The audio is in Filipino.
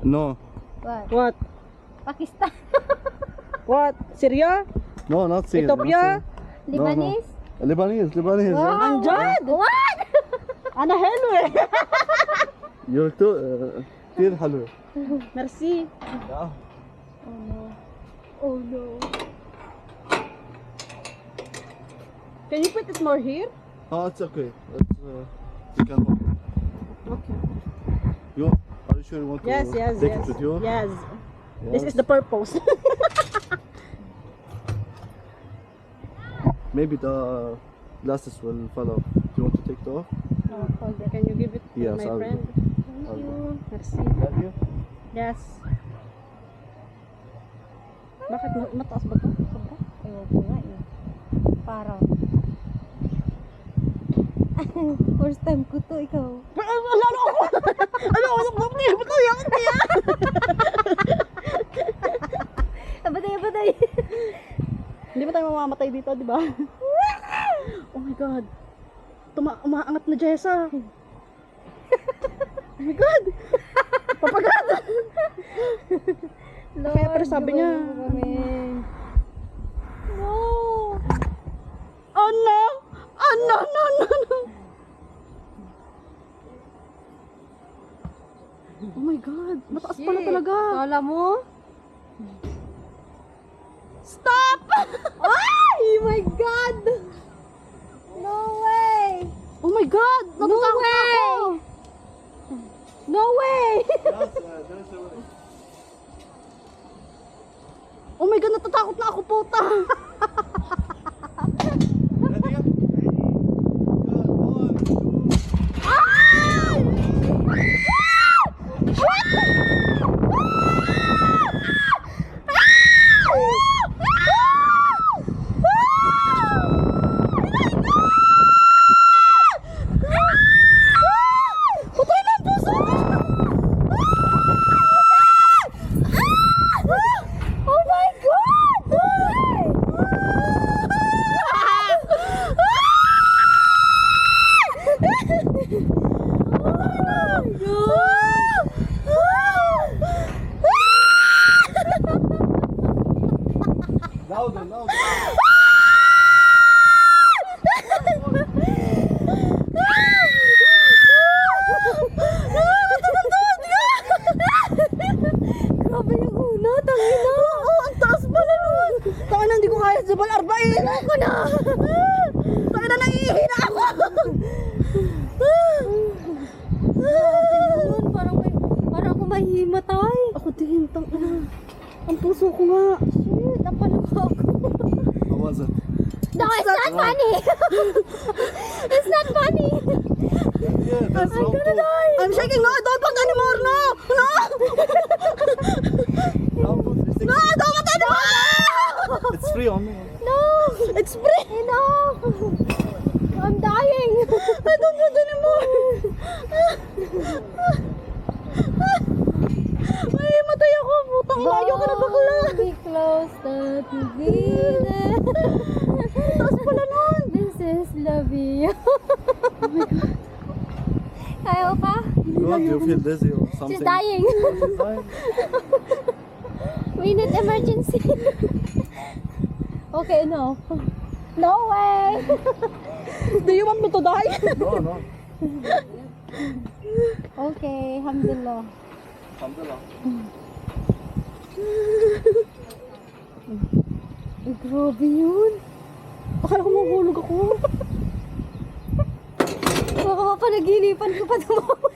No. What? What? Pakistan. What? Syria? No, not Syria. Ethiopia? Lebanese? Lebanese. Yeah. Amjad? What? Ana hello eh. You're too كتير حلوة. Merci. Yeah. Oh no. Oh no. Can you put it more here? Oh, it's okay. It's, you can hold it. Okay. Are you sure you want to Yes, take it with you? Yes. Yes. This is the purpose. Maybe the glasses will fall off. Do you want to take it off? Oh, hold on. Can you give it Yes, to my I'll friend? do. Thank you. Merci. Have you? Yes. Bakit mataas ba ito? Sobra? Ewan ko nga eh. Parang. First time ko to, ikaw. Lalo ako! Ano ako? Ba't ko yan? Batay. Hindi ba tayo mamamatay dito, di ba? Oh my God. Umaangat na Jessa. Oh my God. Papagat. Kaya pero sabi niya. No. Oh no! Oh no. Oh my God. Mataas pala talaga. Kala mo? Stop! Oh my God! No way! Oh my God. Natatakot way! ako. No way! There's a way. Oh my God. Natatakot na ako, puta. Ready? Good. 1, 2. Oh my God! Louder. Grabe yung una, tangina. Oo, ang taas pala nun. Taka na, hindi ko kaya sa Arba'in. Ako na. Taka na, naiihina ako. Yun, parang ako mahihimatay. Ako din, tangina. Ang puso ko nga. Shit, napalok ako. How was it? No, it's not funny. It's not funny. Yeah, that's I'm wrong gonna too. die. I'm shaking. No, don't put anymore. No. Now put this thing. No, don't put anymore. It's free on me. No. It's free. Enough. I'm dying. I don't put anymore. Ay, matay ako. Putang ina, ayoko na bakla. Be close together. Taas pala nun. This is love you. Oh my God. Ayaw pa? Good, you feel dizzy or something? She's dying. She's dying. We need emergency. Okay, no. No way. Do you want me to die? No. Okay, alhamdulillah. Alhamdulillah. Ay, grabe yun. Akala ko mahulog ako. Baka mapanaginipan ko pa tumawa.